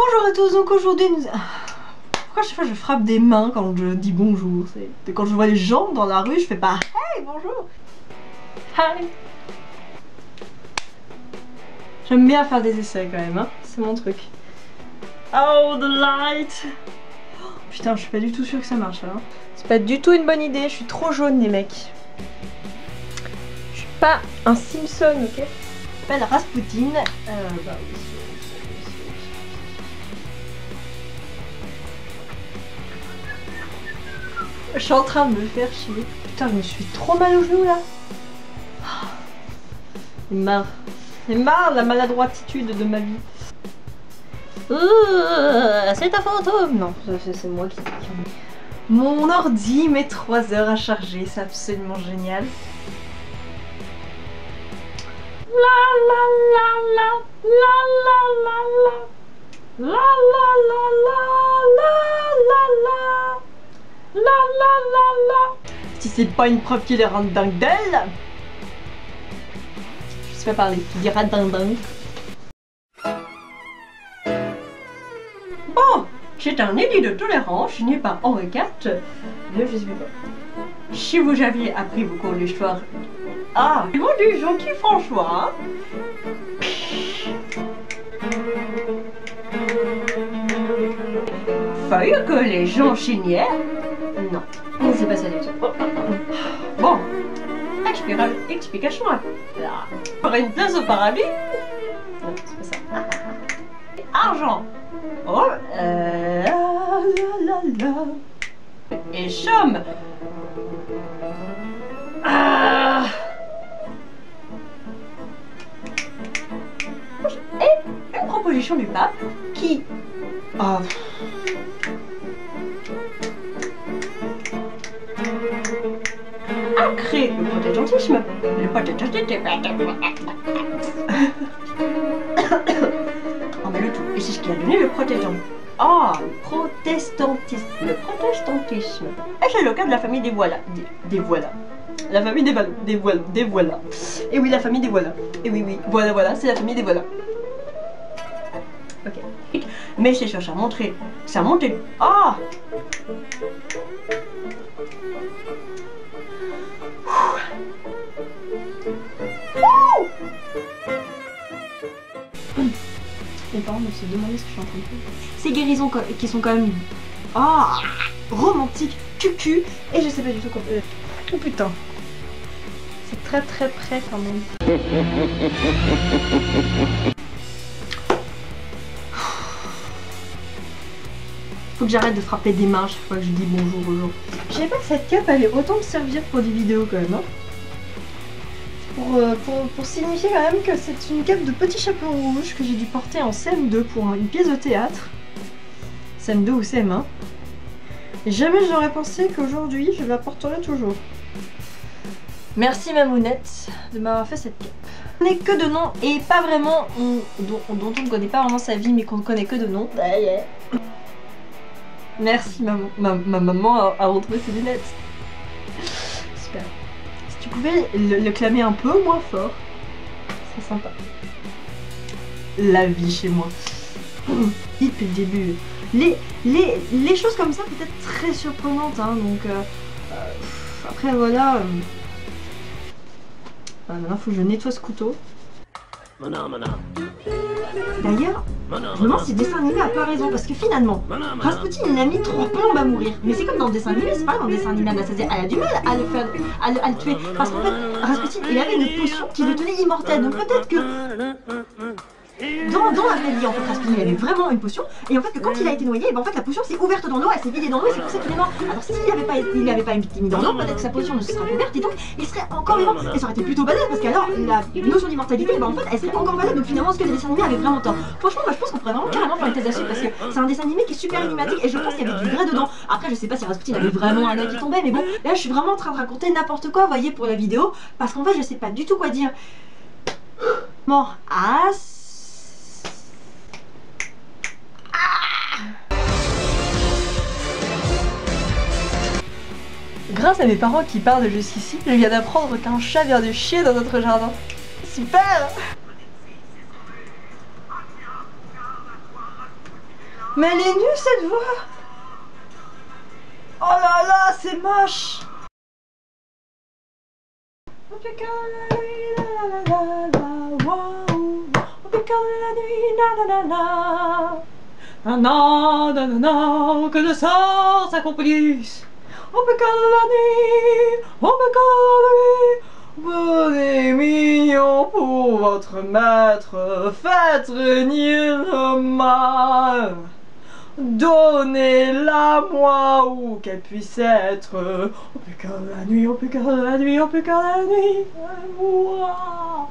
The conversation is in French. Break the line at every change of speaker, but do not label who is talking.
Bonjour à tous, donc aujourd'hui nous... Pourquoi chaque fois je frappe des mains quand je dis bonjour? Quand je vois les gens dans la rue, je fais pas hey bonjour. Hi. J'aime bien faire des essais quand même, hein. C'est mon truc. Oh the light. Oh, putain, je suis pas du tout sûre que ça marche là. C'est pas du tout une bonne idée, je suis trop jaune les mecs. Je suis pas un Simpson, ok? Je m'appelle Rasputin. Bah oui. Je suis en train de me faire chier. Putain, je me suis trop mal au genou là. C'est marre. C'est marre la maladroititude de ma vie. C'est un fantôme. Non, c'est moi qui... Mon ordi met 3 heures à charger, c'est absolument génial. La la la la la la la la la la la la la la la la. Si c'est pas une preuve qu'il est rend dingue d'elle. Je sais pas parler, tu diras dingue dingue. Bon, c'est un édit de tolérance signé par Henri IV. Je sais pas. Si vous aviez appris vos cours d'histoire. Ah, ils m'ont dit gentil François. Feuille que les gens signaient. Non, c'est pas ça du tout. Bon, explication là. J'aurais une place au paradis. Non, c'est pas ça. Argent. Oh, la la la. Et somme. Ah. Et une proposition du pape qui... Oh. A créé le protestantisme. Le protestantisme. On met le tout. Et c'est ce qui a donné le protestantisme. Ah, le protestantisme. Le protestantisme. Et c'est le cas de la famille des voilà. Des voilà. La famille des ballons. Des voilà. Et oui, la famille des voilà. Et oui, oui. Voilà, c'est la famille des voilà. Ok. Mais c'est sûr, ça a montré. Ça a monté. Ah! Mes parents me se demandaient ce que je suis en train de faire. Ces guérisons qui sont quand même romantiques, cucu, et je sais pas du tout quoi. Oh putain. C'est très très près quand même. Faut que j'arrête de frapper des mains chaque fois que je dis bonjour aux gens. Je savais pas que cette cape allait autant me servir pour des vidéos quand même. Hein. Pour signifier quand même que c'est une cape de petit chapeau rouge que j'ai dû porter en CM2 pour une pièce de théâtre. CM2 ou CM1. Et jamais j'aurais pensé qu'aujourd'hui je la porterai toujours. Merci Mamounette de m'avoir fait cette cape. On n'est que de nom et pas vraiment dont on ne connaît pas vraiment sa vie mais qu'on ne connaît que de nom. Merci maman. Ma maman a retrouvé ses lunettes. Super. Si tu pouvais le clamer un peu moins fort, c'est sympa. La vie chez moi. Depuis le début. Les choses comme ça peut être très surprenantes, hein, donc après voilà. Maintenant faut que je nettoie ce couteau. D'ailleurs, je me demande si le dessin animé a pas raison, parce que finalement, Rasputin il a mis 3 plombes à mourir. Mais c'est comme dans le dessin animé, c'est pas dans le dessin animé, Anastasia, elle a du mal à le faire, à le tuer. Parce qu'en fait, Rasputin il avait une potion qui le tenait immortel, donc peut-être que... Dans la vraie vie, en fait, Rasputin il avait vraiment une potion, et en fait que quand il a été noyé, ben, en fait la potion s'est ouverte dans l'eau, elle s'est vidée dans l'eau, et c'est pour ça qu'il est mort. Alors s'il n'avait pas été mis dans l'eau, peut-être que sa potion ne se serait pas ouverte, et donc il serait encore vivant. Et ça aurait été plutôt balèze, parce qu'alors la notion d'immortalité, ben, en fait elle serait encore valable, donc finalement ce que le dessin animé avait vraiment tort. Franchement, moi je pense qu'on pourrait vraiment carrément faire une thèse là-dessus, parce que c'est un dessin animé qui est super énigmatique, et je pense qu'il y avait du vrai dedans. Après je sais pas si Rasputin avait vraiment un œil qui tombait, mais bon, là je suis vraiment en train de raconter n'importe quoi, vous voyez, pour la vidéo, parce qu'en fait je sais pas du tout quoi dire. Mort à... Grâce à mes parents qui parlent jusqu'ici, je viens d'apprendre qu'un chat vient de chier dans notre jardin. Super! Mais elle est nulle cette voix. Oh là là, c'est moche. On fait que la nuit, la la la la, wow. On fait que la nuit, la la la la. Nanana, que le sort s'accomplisse. On peut que la nuit, on peut que la nuit. Venez mignon pour votre maître, faites régner le mal. Donnez-la moi où qu'elle puisse être. On peut que la nuit, on peut que la nuit, on peut que la nuit. Moi.